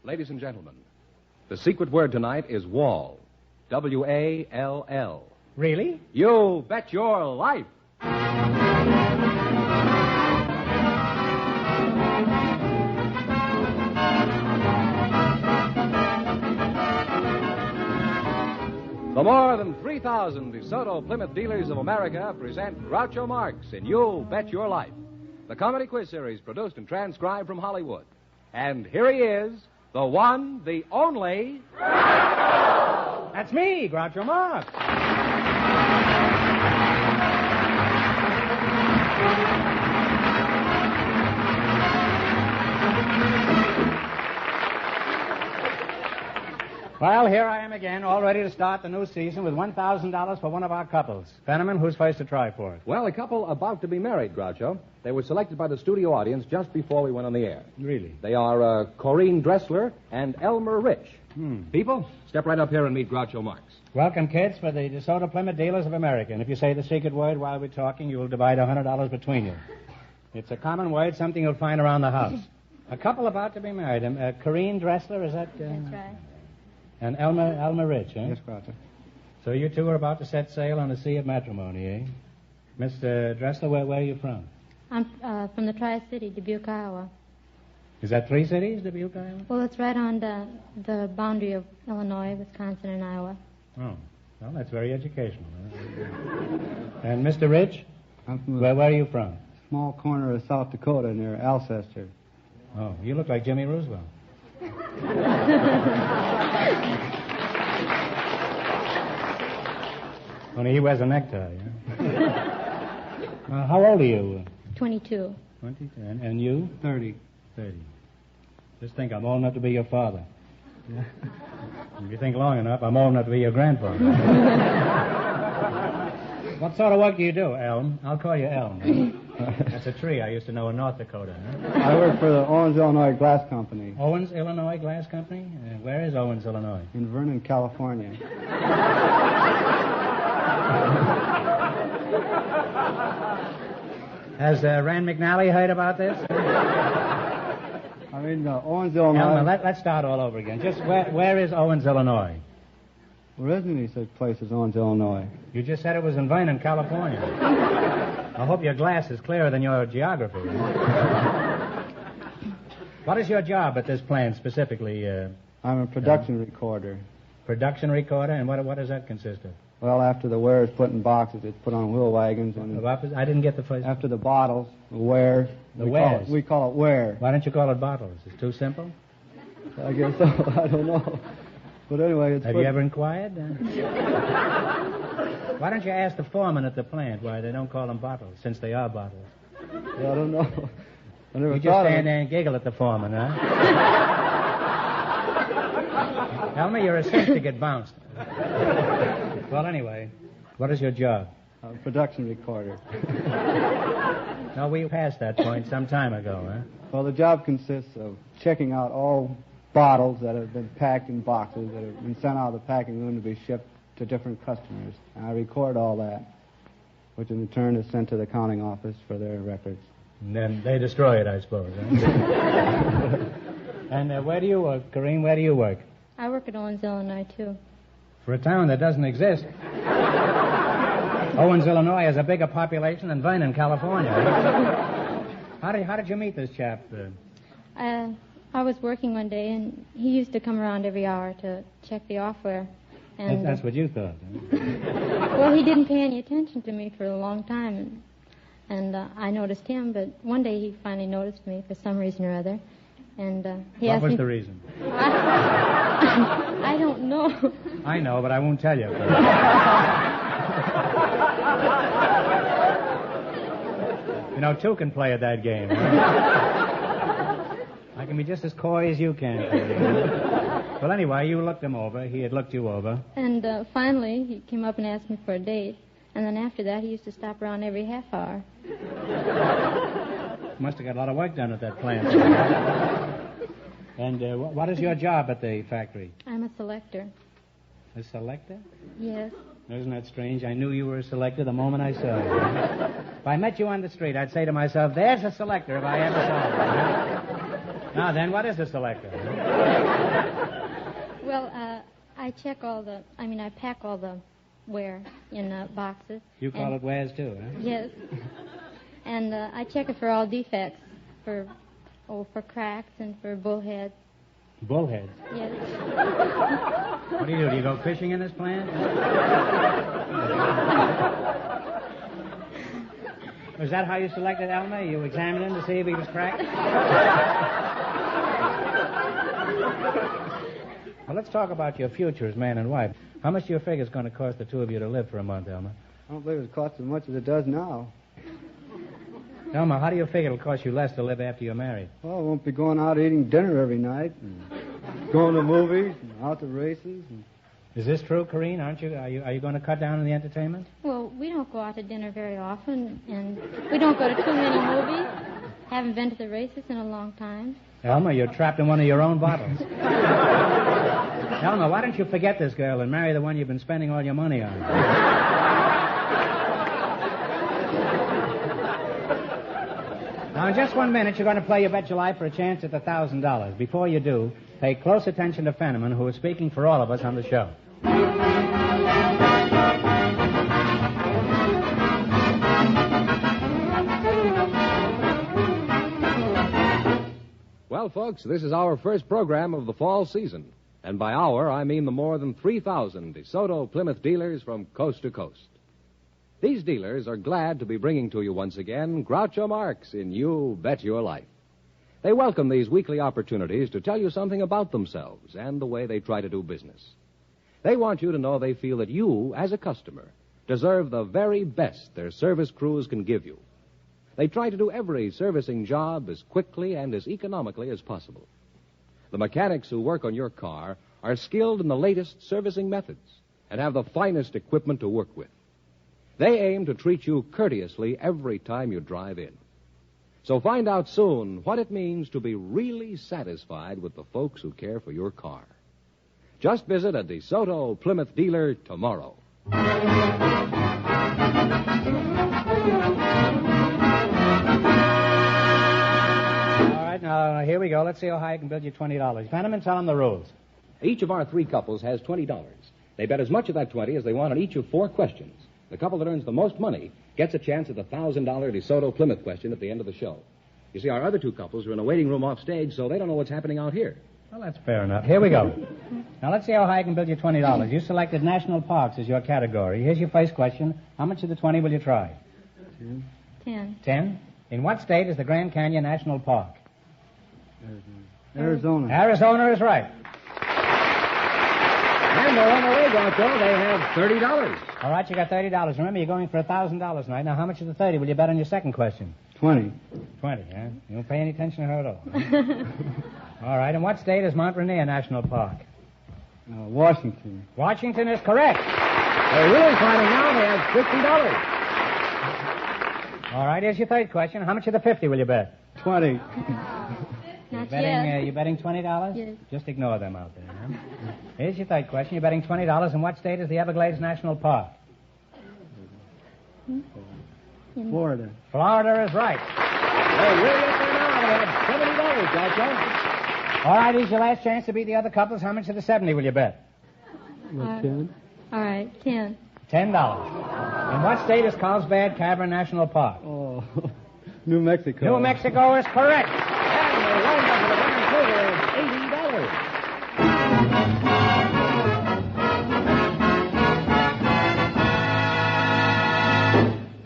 Ladies and gentlemen, the secret word tonight is wall. W-A-L-L. Really? You bet your life. The more than 3,000 DeSoto Plymouth dealers of America present Groucho Marx in You Bet Your Life, the comedy quiz series produced and transcribed from Hollywood. And here he is, the one, the only... Groucho! That's me, Groucho Marx. Well, here I am again, all ready to start the new season with $1,000 for one of our couples. Fenneman, who's first to try for it? Well, a couple about to be married, Groucho. They were selected by the studio audience just before we went on the air. Really? They are Corinne Dressler and Elmer Rich. People, step right up here and meet Groucho Marx. Welcome, kids, for the DeSoto Plymouth Dealers of America. And if you say the secret word while we're talking, you will divide $100 between you. It's a common word, something you'll find around the house. A couple about to be married. Corinne Dressler, is that... That's right. And Elmer Rich, eh? Yes, Groucho. So you two are about to set sail on the sea of matrimony, eh? Mr. Dressler, where are you from? I'm from the Tri-City, Dubuque, Iowa. Is that 3 cities, Dubuque, Iowa? Well, it's right on the boundary of Illinois, Wisconsin, and Iowa. Oh, well, that's very educational. And Mr. Rich? I'm from Where are you from? small corner of South Dakota near Alcester. Oh, you look like Jimmy Roosevelt. Only he wears a necktie, yeah? How old are you? 22. 20. And you? 30. 30. Just think, I'm old enough to be your father. Yeah. If you think long enough, I'm old enough to be your grandfather. What sort of work do you do, Elm? I'll call you Elm. That's a tree I used to know in North Dakota. Huh? I work for the Owens, Illinois Glass Company. Owens, Illinois Glass Company? Where is Owens, Illinois? In Vernon, California. Has Rand McNally heard about this? I mean, Owens, Illinois. Elmer, let's start all over again. Just where is Owens, Illinois? Originally, such place as Owens, Illinois. You just said it was in Vernon, California. I hope your glass is clearer than your geography. What is your job at this plant specifically? I'm a production recorder. Production recorder, and what does that consist of? Well, after the ware is put in boxes, it's put on wheel wagons. And I didn't get the first. After the bottles, the ware. We call it ware. Why don't you call it bottles? It's too simple? I guess so. I don't know. But anyway, it's... Have you ever inquired? Why don't you ask the foreman at the plant why they don't call them bottles, since they are bottles? Yeah, I don't know. I never you just stand there and giggle at the foreman, huh? Tell me you're a cinch to get bounced. Well, anyway, what is your job? I'm a production recorder. No, we passed that point some time ago, huh? Well, the job consists of checking out all bottles that have been packed in boxes that have been sent out of the packing room to be shipped to different customers. And I record all that, which in turn is sent to the accounting office for their records. And then they destroy it, I suppose, huh? And where do you work, Corinne? Where do you work? I work at Owens, Illinois, too. For a town that doesn't exist. Owens, Illinois has a bigger population than Vernon, California. How did you meet this chap? I was working one day, and he used to come around every hour to check the offware. And that's what you thought. Huh? Well, he didn't pay any attention to me for a long time, and I noticed him, but one day he finally noticed me for some reason or other, and he asked me... What was the reason? I don't know. I know, but I won't tell you. You know, two can play at that game. Right? I can be just as coy as you can. Well, anyway, you looked him over. He had looked you over. And finally, he came up and asked me for a date. And then after that, he used to stop around every half hour. Must have got a lot of work done at that plant. And what is your job at the factory? I'm a selector. A selector? Yes. Isn't that strange? I knew you were a selector the moment I saw you. If I met you on the street, I'd say to myself, there's a selector if I ever saw one. Now then, what is a selector? Well, I pack all the ware in boxes. You call it wares, too, huh? Yes. And I check it for all defects, for cracks and for bullheads. Bullheads? Yes. What do? Do you go fishing in this plant? Was that how you selected Elmer? You examined him to see if he was cracked? Well, let's talk about your future as man and wife. How much do you figure it's going to cost the two of you to live for a month, Elmer? I don't believe it costs as much as it does now. Elmer, how do you figure it'll cost you less to live after you're married? Well, I won't be going out eating dinner every night and going to movies and out to races. Is this true, Corrine? Aren't you? Are you going to cut down on the entertainment? Well, we don't go out to dinner very often, and we don't go to too many movies. Haven't been to the races in a long time. Elmer, you're trapped in one of your own bottles. Elmer, why don't you forget this girl and marry the one you've been spending all your money on? Now, in just 1 minute, you're going to play You Bet Your Life for a chance at the $1,000. Before you do, pay close attention to Fenneman, who is speaking for all of us on the show. Well, folks, this is our first program of the fall season. And by our, I mean the more than 3,000 DeSoto Plymouth dealers from coast to coast. These dealers are glad to be bringing to you once again Groucho Marx in You Bet Your Life. They welcome these weekly opportunities to tell you something about themselves and the way they try to do business. They want you to know they feel that you, as a customer, deserve the very best their service crews can give you. They try to do every servicing job as quickly and as economically as possible. The mechanics who work on your car are skilled in the latest servicing methods and have the finest equipment to work with. They aim to treat you courteously every time you drive in. So find out soon what it means to be really satisfied with the folks who care for your car. Just visit a DeSoto Plymouth dealer tomorrow. All right, now, here we go. Let's see how high I can build you $20. Fenneman, tell them the rules. Each of our three couples has $20. They bet as much of that 20 as they want on each of 4 questions. The couple that earns the most money gets a chance at the $1,000 DeSoto Plymouth question at the end of the show. You see, our other 2 couples are in a waiting room off stage, so they don't know what's happening out here. Well, that's fair enough. Here we go. Now, let's see how high I can build you $20. You selected national parks as your category. Here's your first question. How much of the 20 will you try? 10. 10? In what state is the Grand Canyon National Park? Arizona. Arizona is right. And they're on the way, Groucho. They have $30. All right, you got $30. Remember, you're going for $1,000 tonight. Now, how much of the 30 will you bet on your second question? 20. 20, huh? You don't pay any attention to her at all. All right, in what state is Mount Rainier National Park? Washington. Washington is correct. They're really climbing now. They have $50. All right, here's your third question. How much of the 50 will you bet? 20. Not yet. You're betting $20? Yes. Just ignore them out there, huh? Here's your third question. You're betting $20. In what state is the Everglades National Park? Florida. Florida is right. They're really up there now. They have $70, Groucho. All right, here's your last chance to beat the other couples. How much of the 70 will you bet? 10. All right, 10. $10. In what state is Carlsbad Cavern National Park? Oh, New Mexico. New Mexico is correct. And the roundup of the Vancouver is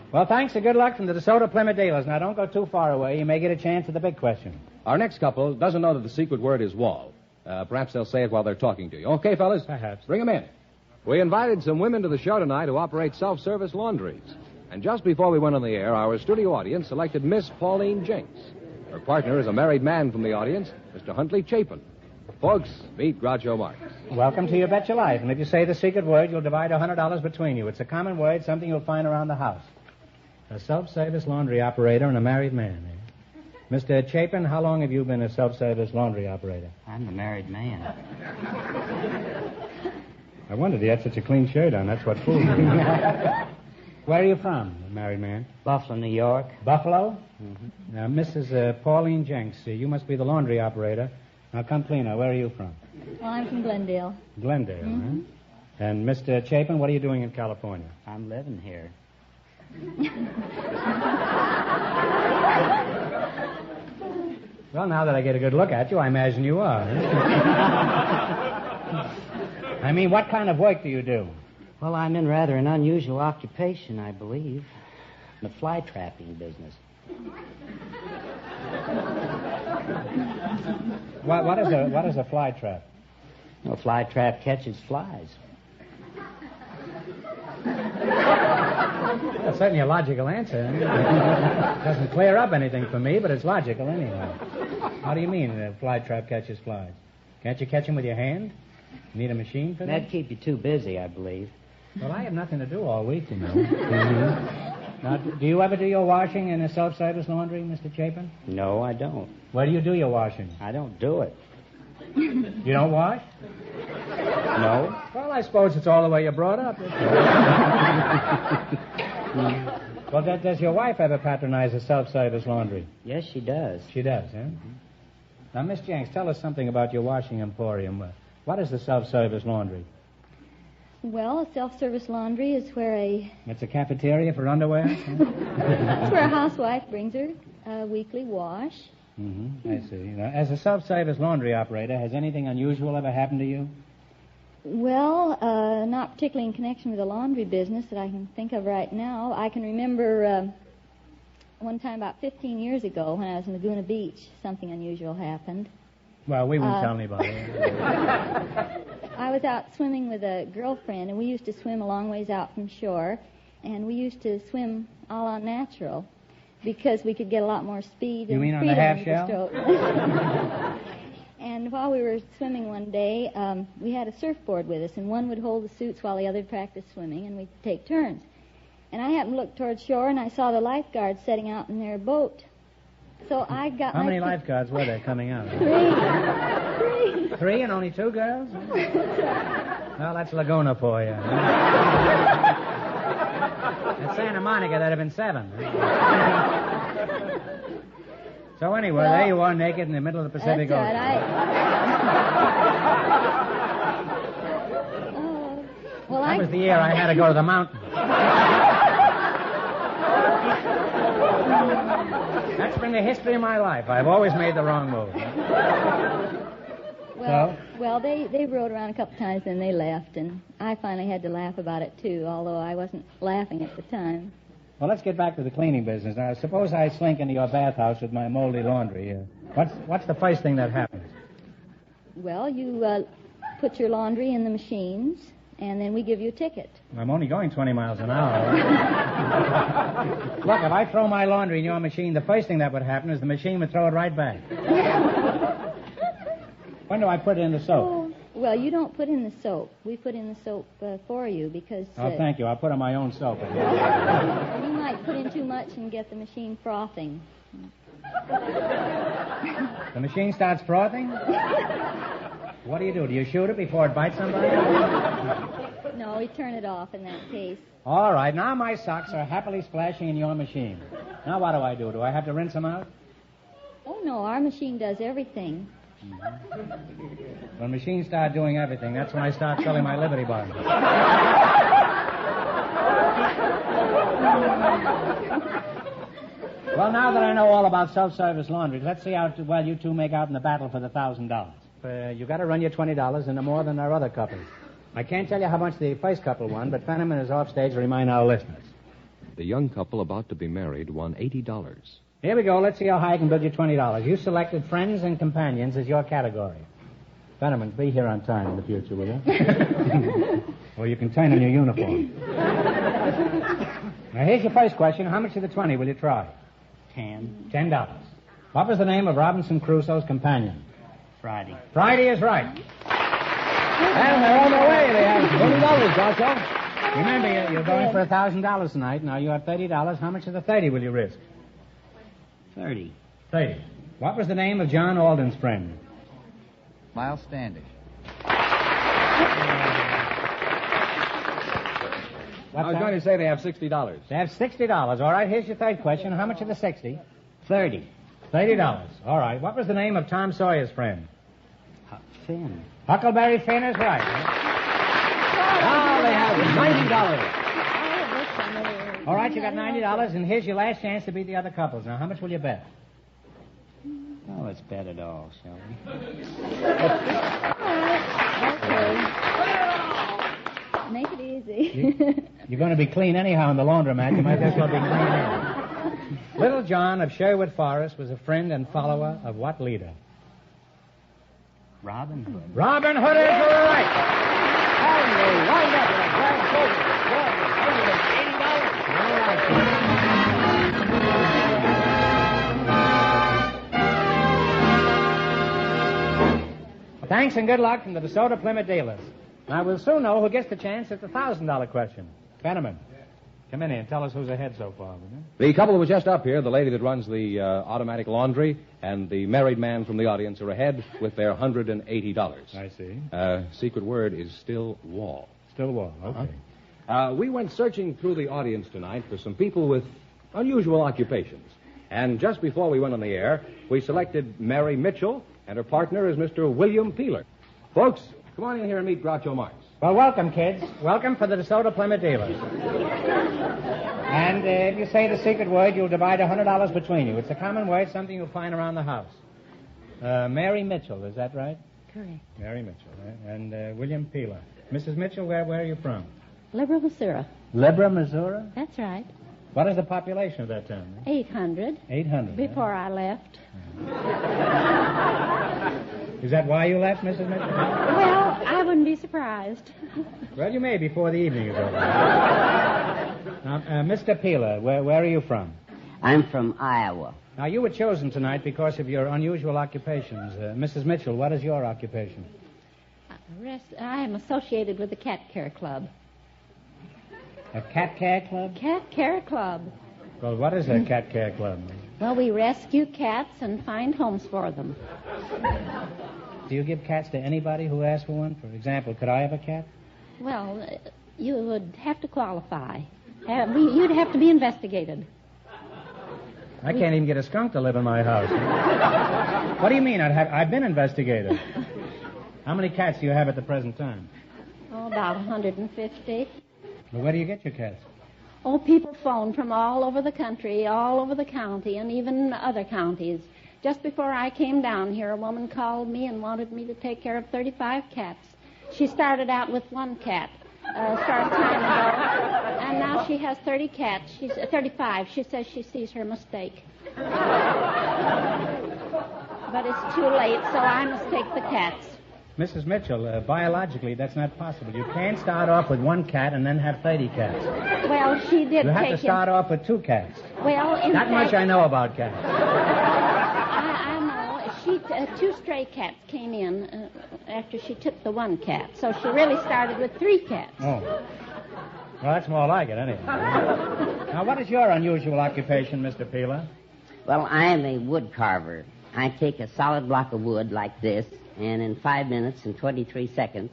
$80. Well, thanks and good luck from the DeSoto Plymouth dealers. Now, don't go too far away. You may get a chance at the big question. Our next couple doesn't know that the secret word is wall. Perhaps they'll say it while they're talking to you. Okay, fellas? Perhaps. Bring them in. We invited some women to the show tonight who operate self-service laundries. And just before we went on the air, our studio audience selected Miss Pauline Jenks. Her partner is a married man from the audience, Mr. Huntley Chapin. Folks, meet Groucho Marx. Welcome to You Bet Your Life. And if you say the secret word, you'll divide $100 between you. It's a common word, something you'll find around the house. A self-service laundry operator and a married man. Eh? Mr. Chapin, how long have you been a self-service laundry operator? I'm a married man. I wondered he had such a clean shirt on. That's what fooled me. Where are you from, married man? Buffalo, New York. Buffalo? Mm-hmm. Now, Mrs. Pauline Jenks, you must be the laundry operator. Now, come clean her. Where are you from? Well, I'm from Glendale. Glendale, huh? And Mr. Chapin, what are you doing in California? I'm living here. Well, now that I get a good look at you, I imagine you are. I mean, what kind of work do you do? Well, I'm in rather an unusual occupation, I believe. The fly trapping business. What is a fly trap? A fly trap catches flies. That's certainly a logical answer. It doesn't clear up anything for me, but it's logical anyway. How do you mean a fly trap catches flies? Can't you catch them with your hand? You need a machine for that? That'd keep you too busy, I believe. Well, I have nothing to do all week, you know. Mm-hmm. Now, do you ever do your washing in a self-service laundry, Mr. Chapin? No, I don't. Where do you do your washing? I don't do it. You don't wash? No. Well, I suppose it's all the way you're brought up. Well, does your wife ever patronize a self-service laundry? Yes, she does. She does, huh? Mm-hmm. Now, Miss Jenks, tell us something about your washing emporium. What is the self-service laundry? Well, a self-service laundry is where It's a cafeteria for underwear? It's where a housewife brings her a weekly wash. Mm-hmm. I see. Now, as a self-service laundry operator, has anything unusual ever happened to you? Well, not particularly in connection with the laundry business that I can think of right now. I can remember one time about 15 years ago when I was in Laguna Beach, something unusual happened. Well, we won't tell anybody. I was out swimming with a girlfriend, and we used to swim a long ways out from shore, and we used to swim all on natural because we could get a lot more speed. You and mean on the half shell? And while we were swimming one day, we had a surfboard with us, and one would hold the suits while the other practiced swimming, and we'd take turns. And I happened to look toward shore, and I saw the lifeguards setting out in their boat. So I got How many lifeguards were there coming out? Three. Three and only two girls? Well, that's Laguna for you. At Santa Monica, that'd have been 7. So anyway, there you are, naked in the middle of the Pacific Ocean. Right. That was the year I had to go to the mountain. That's been the history of my life. I've always made the wrong move. Well, they rode around a couple times and they left, and I finally had to laugh about it too, although I wasn't laughing at the time. Well, let's get back to the cleaning business. Now, suppose I slink into your bathhouse with my moldy laundry. What's the first thing that happens? Well, you put your laundry in the machines, and then we give you a ticket. I'm only going 20 miles an hour. Look, if I throw my laundry in your machine, the first thing that would happen is the machine would throw it right back. When do I put it in the soap? Oh, well, you don't put in the soap. We put in the soap for you because... Oh, thank you. I'll put in my own soap. You might put in too much and get the machine frothing. The machine starts frothing? What do? Do you shoot it before it bites somebody? No, we turn it off in that case. All right. Now my socks are happily splashing in your machine. Now what do? Do I have to rinse them out? Oh, no, our machine does everything. Mm-hmm. When machines start doing everything, that's when I start selling my Liberty Bars. Well, now that I know all about self-service laundry, let's see how well you two make out in the battle for the $1,000. You got to run your $20 into more than our other couples. I can't tell you how much the first couple won, but Fenneman is off stage to remind our listeners. The young couple about to be married won $80. Here we go. Let's see how high I can build you $20. You selected friends and companions as your category. Fenneman, be here on time in the future, will you? Or you can turn in your uniform. Now, here's your first question. How much of the 20 will you try? $10. What was the name of Robinson Crusoe's companion? Friday. Friday is right. And they're on their way. They have $20, Groucho. Remember, you're going for $1,000 tonight. Now, you have $30. How much of the 30 will you risk? 30. 30. What was the name of John Alden's friend? Miles Standish. I was going to say they have $60. They have $60. All right, here's your third question. How much of the 60? 30. $30. All right. What was the name of Tom Sawyer's friend? Finn. Huckleberry Finn is right. Now they have $90. All right, you got $90, and here's your last chance to beat the other couples. Now, how much will you bet? Oh, let's bet it all, shall we? Okay. Make it easy. You're going to be clean anyhow in the laundromat. You might as well be clean here. Little John of Sherwood Forest was a friend and follower of what leader? Robin Hood. Robin Hood is right. And they wind up with a grand total $480. Thanks and good luck from the DeSoto Plymouth dealers. Now, we'll soon know who gets the chance at the $1,000 question. Fenneman, come in here and tell us who's ahead so far, will you? The couple who was just up here, the lady that runs the automatic laundry and the married man from the audience, are ahead with their $180. I see. Secret word is still wall. Still wall, okay. We went searching through the audience tonight for some people with unusual occupations. And just before we went on the air, we selected Mary Mitchell, and her partner is Mr. William Peeler. Folks, come on in here and meet Groucho Marx. Well, welcome, kids. Welcome for the DeSoto Plymouth dealers. And if you say the secret word, you'll divide $100 between you. It's a common word, something you'll find around the house. Mary Mitchell, is that right? Correct. Mary Mitchell, right? And William Peeler. Mrs. Mitchell, where are you from? Liberal, Missouri. Libra, Missouri? That's right. What is the population of that town? 800. 800. Before I left. Is that why you left, Mrs. Mitchell? Well, I wouldn't be surprised. Well, you may before the evening is over. Now, Mr. Peeler, where are you from? I'm from Iowa. Now, you were chosen tonight because of your unusual occupations. Mrs. Mitchell, what is your occupation? I am associated with the Cat Care Club. A cat care club? Cat Care Club. Well, what is a cat care club? Well, we rescue cats and find homes for them. Do you give cats to anybody who asks for one? For example, could I have a cat? Well, you would have to qualify. You'd have to be investigated. I can't even get a skunk to live in my house. What do you mean? I've been investigated. How many cats do you have at the present time? Oh, about 150. Well, where do you get your cats? Oh, people phone from all over the country, all over the county, and even other counties. Just before I came down here, a woman called me and wanted me to take care of 35 cats. She started out with one cat a short time ago, and now she has 30 cats. She's 35. She says she sees her mistake. But it's too late, so I must take the cats. Mrs. Mitchell, biologically, that's not possible. You can't start off with one cat and then have 30 cats. Well, she did You have take to start off with 2 cats. Well, in Not much I know about cats. I know. 2 stray cats came in after she took the one cat. So she really started with 3 cats. Oh. Well, that's more like it, anyway. Now, what is your unusual occupation, Mr. Peeler? Well, I am a wood carver. I take a solid block of wood like this, and in 5 minutes and 23 seconds,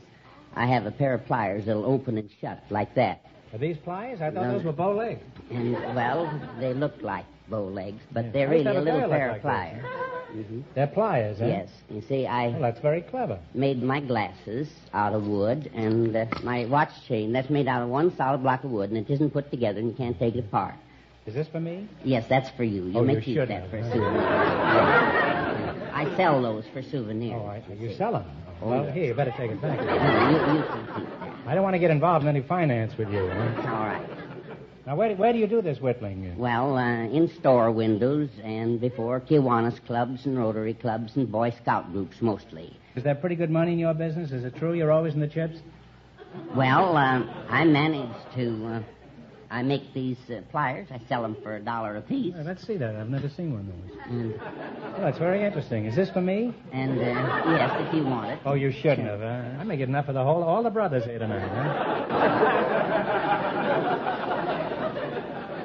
I have a pair of pliers that'll open and shut like that. Are these pliers? I thought those were bow legs. And, well, they look like bow legs, but they're really a little pair of pliers. Mm-hmm. They're pliers, eh? Yes. You see, Well, that's very clever. made my glasses out of wood, and my watch chain, that's made out of one solid block of wood, and it isn't put together, and you can't take it apart. Is this for me? Yes, that's for you. You may keep that for a souvenir. I sell those for souvenirs. Oh, you sell them? Oh, well, here, you better take it back. You can keep that. I don't want to get involved in any finance with you. Huh? All right. Now, where do you do this whittling? Well, in store windows and before Kiwanis clubs and Rotary clubs and Boy Scout groups mostly. Is there pretty good money in your business? Is it true you're always in the chips? Well, I manage to... I make these pliers. I sell them for $1 a piece. Let's see that. I've never seen one of those. And, that's very interesting. Is this for me? And yes, if you want it. Oh, you shouldn't have. I may get enough for all the brothers here tonight. Huh?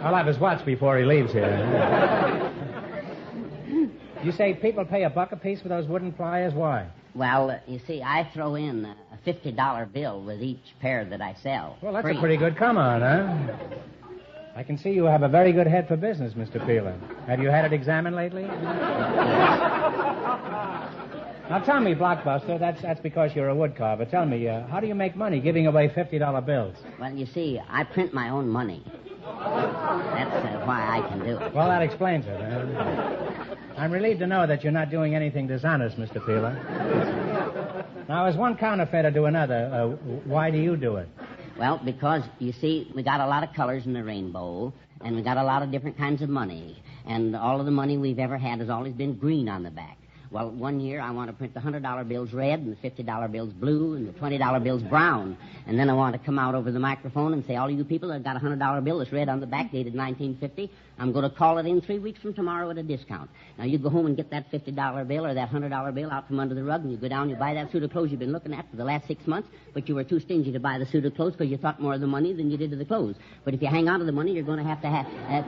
I'll have his watch before he leaves here. You say people pay $1 a piece for those wooden pliers? Why? Well, you see, I throw in a $50 bill with each pair that I sell. Well, that's Free. a pretty good come on, huh? I can see you have a very good head for business, Mr. Peeler. Have you had it examined lately? Now, tell me, Blockbuster, that's because you're a woodcarver. Tell me, how do you make money giving away $50 bills? Well, you see, I print my own money. That's why I can do it. Well, that explains it. I'm relieved to know that you're not doing anything dishonest, Mr. Peeler. Now, as one counterfeiter to another, why do you do it? Well, because, you see, we got a lot of colors in the rainbow, and we got a lot of different kinds of money. And all of the money we've ever had has always been green on the back. Well, one year I want to print the $100 bills red and the $50 bills blue and the $20 bills brown. And then I want to come out over the microphone and say, all you people that got a $100 bill that's red on the back, dated 1950, I'm going to call it in 3 weeks from tomorrow at a discount. Now, you go home and get that $50 bill or that $100 bill out from under the rug, and you go down, you buy that suit of clothes you've been looking at for the last 6 months, but you were too stingy to buy the suit of clothes because you thought more of the money than you did of the clothes. But if you hang on to the money, you're going to have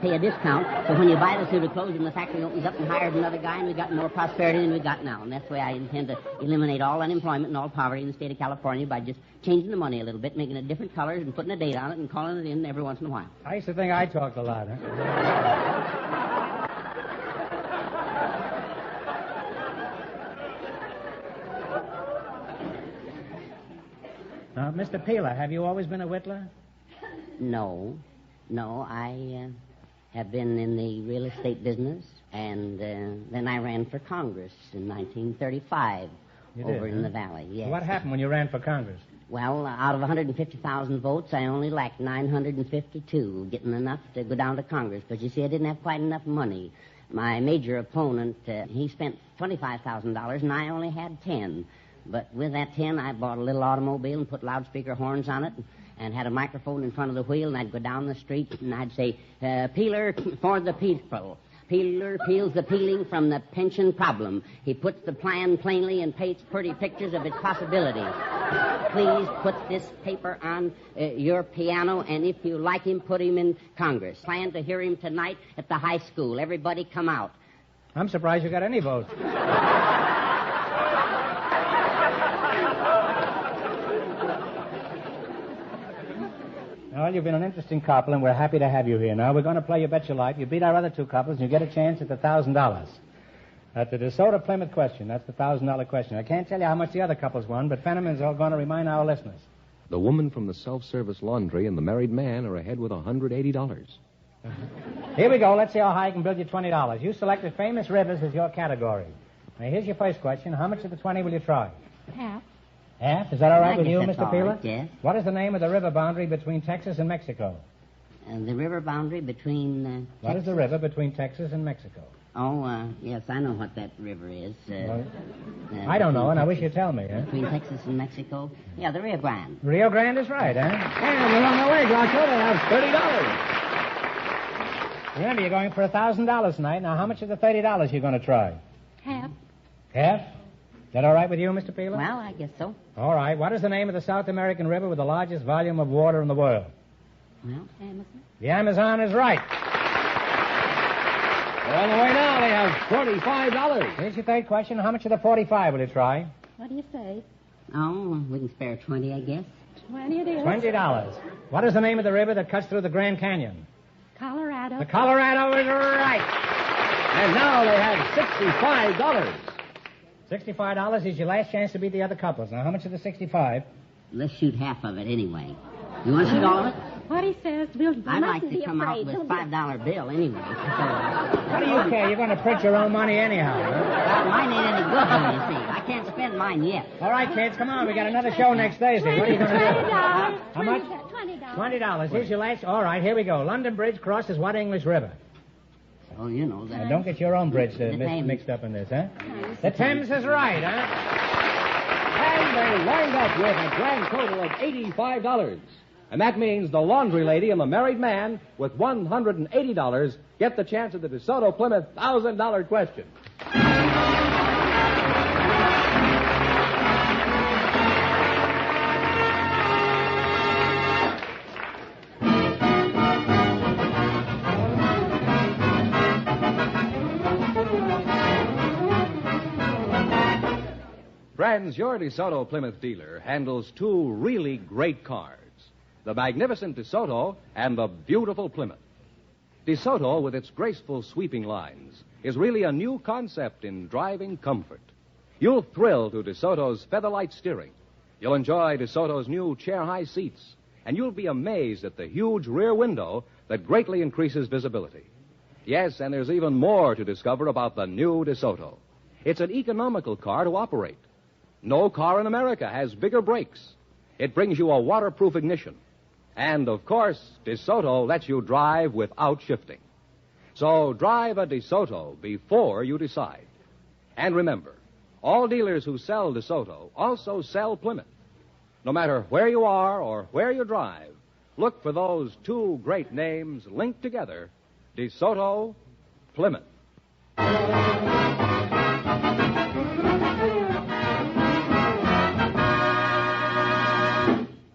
pay a discount. So when you buy the suit of clothes and the factory opens up and hires another guy, and we've got more prosperity than we've got now. And that's the way I intend to eliminate all unemployment and all poverty in the state of California by just changing the money a little bit, making it different colors and putting a date on it and calling it in every once in a while. I used to think I talked a lot, huh? Now, Mr. Peeler, have you always been a whittler? No, I have been in the real estate business, and then I ran for Congress in 1935 in the valley. Yes. So what happened when you ran for Congress? Well, out of 150,000 votes, I only lacked 952, getting enough to go down to Congress. But you see, I didn't have quite enough money. My major opponent, he spent $25,000, and I only had 10. But with that 10, I bought a little automobile and put loudspeaker horns on it and had a microphone in front of the wheel, and I'd go down the street and I'd say, Peeler for the people. Peeler peels the peeling from the pension problem. He puts the plan plainly and paints pretty pictures of its possibility. Please put this paper on your piano, and if you like him, put him in Congress. Plan to hear him tonight at the high school. Everybody come out. I'm surprised you got any votes. Well, you've been an interesting couple, and we're happy to have you here. Now, we're going to play You Bet Your Life. You beat our other two couples, and you get a chance at the $1,000. At the DeSoto Plymouth question, that's the $1,000 question. I can't tell you how much the other couples won, but Fenneman's all going to remind our listeners. The woman from the self-service laundry and the married man are ahead with $180. Here we go. Let's see how high I can build you $20. You selected famous rivers as your category. Now, here's your first question. How much of the 20 will you try? Half. Half? Is that all right with you, that's Mr. all Peeler? right, yes. What is the name of the river boundary between Texas and Mexico? The river boundary between... What is the river between Texas and Mexico? Oh, yes, I know what that river is. I don't know, and I wish you'd tell me, huh? Between Texas and Mexico? Yeah, the Rio Grande. Rio Grande is right, huh? And we're on our way, Groucho. They have $30. Remember, you're going for $1,000 tonight. Now, how much of the $30 you going to try? Half. Half? Is that all right with you, Mr. Peeler? Well, I guess so. All right. What is the name of the South American river with the largest volume of water in the world? Well, Amazon. The Amazon is right. They're on the way now. They have $45. Here's your third question. How much of the 45 will you try? What do you say? oh, we can spare 20, I guess. 20 it is. $20. What is the name of the river that cuts through the Grand Canyon? Colorado. The Colorado is right. And now they have $65. $65 is your last chance to beat the other couples. Now, how much of the 65? Let's shoot half of it anyway. You want to shoot all of it? What he says, Bill, I'd like to come out with a $5 bill anyway. What do you care? You're going to print your own money anyhow. Huh? Mine ain't any good, though, you see. I can't spend mine yet. All right, kids, come on. We got another show next Thursday. What are you going to do? $20. How much? $20. $20. Here's your last. All right, here we go. London Bridge crosses what English river? Oh, you know that. Now, don't get your own bridge The Thames. mixed up in this, huh? The Thames is right, huh? And they wind up with a grand total of $85. And that means the laundry lady and the married man, with $180, get the chance at the DeSoto Plymouth $1,000 question. Friends, your DeSoto Plymouth dealer handles two really great cars, the magnificent DeSoto and the beautiful Plymouth. DeSoto, with its graceful sweeping lines, is really a new concept in driving comfort. You'll thrill to DeSoto's featherlight steering. You'll enjoy DeSoto's new chair-high seats, and you'll be amazed at the huge rear window that greatly increases visibility. Yes, and there's even more to discover about the new DeSoto. It's an economical car to operate. No car in America has bigger brakes. It brings you a waterproof ignition. And, of course, DeSoto lets you drive without shifting. So drive a DeSoto before you decide. And remember, all dealers who sell DeSoto also sell Plymouth. No matter where you are or where you drive, look for those two great names linked together, DeSoto, Plymouth.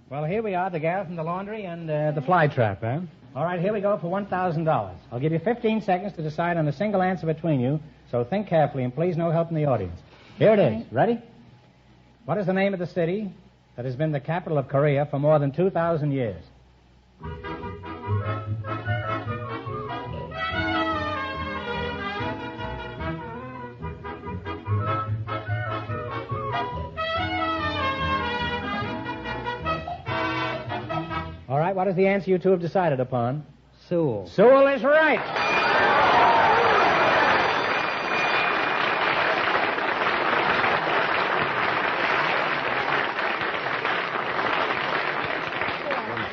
Well, here we are, the gal from the laundry and the fly trap, eh? All right, here we go for $1,000. I'll give you 15 seconds to decide on a single answer between you, so think carefully and please no help from the audience. Here it is. Ready? What is the name of the city that has been the capital of Korea for more than 2,000 years? All right, what is the answer you two have decided upon? Sewell. Sewell is right.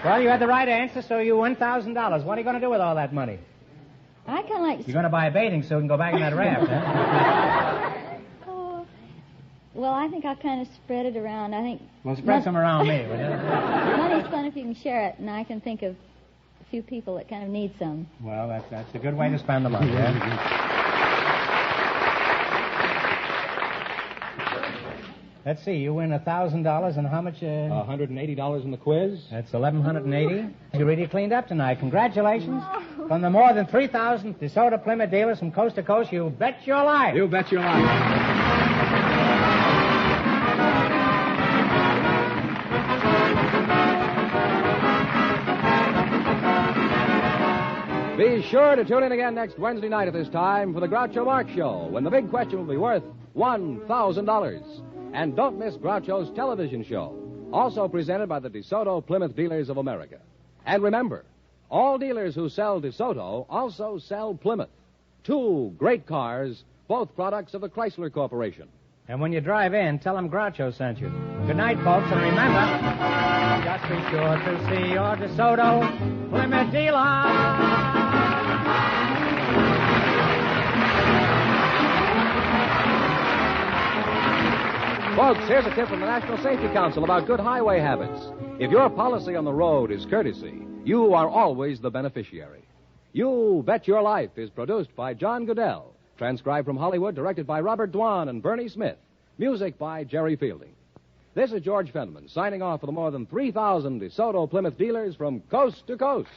Well, you had the right answer, so you won $1,000. What are you going to do with all that money? I kind of like... You're going to buy a bathing suit and go back in that raft, huh? Oh, well, I think I'll kind of spread it around. I think... Well, spread some around me, will you? Money's fun if you can share it, and I can think of a few people that kind of need some. Well, that's a good way to spend the money, yeah? Let's see, you win $1,000 and how much? $180 in the quiz. That's $1,180. You really cleaned up tonight. Congratulations. From the more than 3,000 DeSoto Plymouth dealers from coast to coast, you bet your life. You bet your life. Be sure to tune in again next Wednesday night at this time for the Groucho Marx Show, when the big question will be worth $1,000. And don't miss Groucho's television show, also presented by the DeSoto Plymouth Dealers of America. And remember, all dealers who sell DeSoto also sell Plymouth. Two great cars, both products of the Chrysler Corporation. And when you drive in, tell them Groucho sent you. Good night, folks, and remember, just be sure to see your DeSoto Plymouth dealer. Folks, here's a tip from the National Safety Council about good highway habits. If your policy on the road is courtesy, you are always the beneficiary. You Bet Your Life is produced by John Goodell, transcribed from Hollywood, directed by Robert Dwan and Bernie Smith, music by Jerry Fielding. This is George Fenneman, signing off for the more than 3,000 DeSoto Plymouth dealers from coast to coast.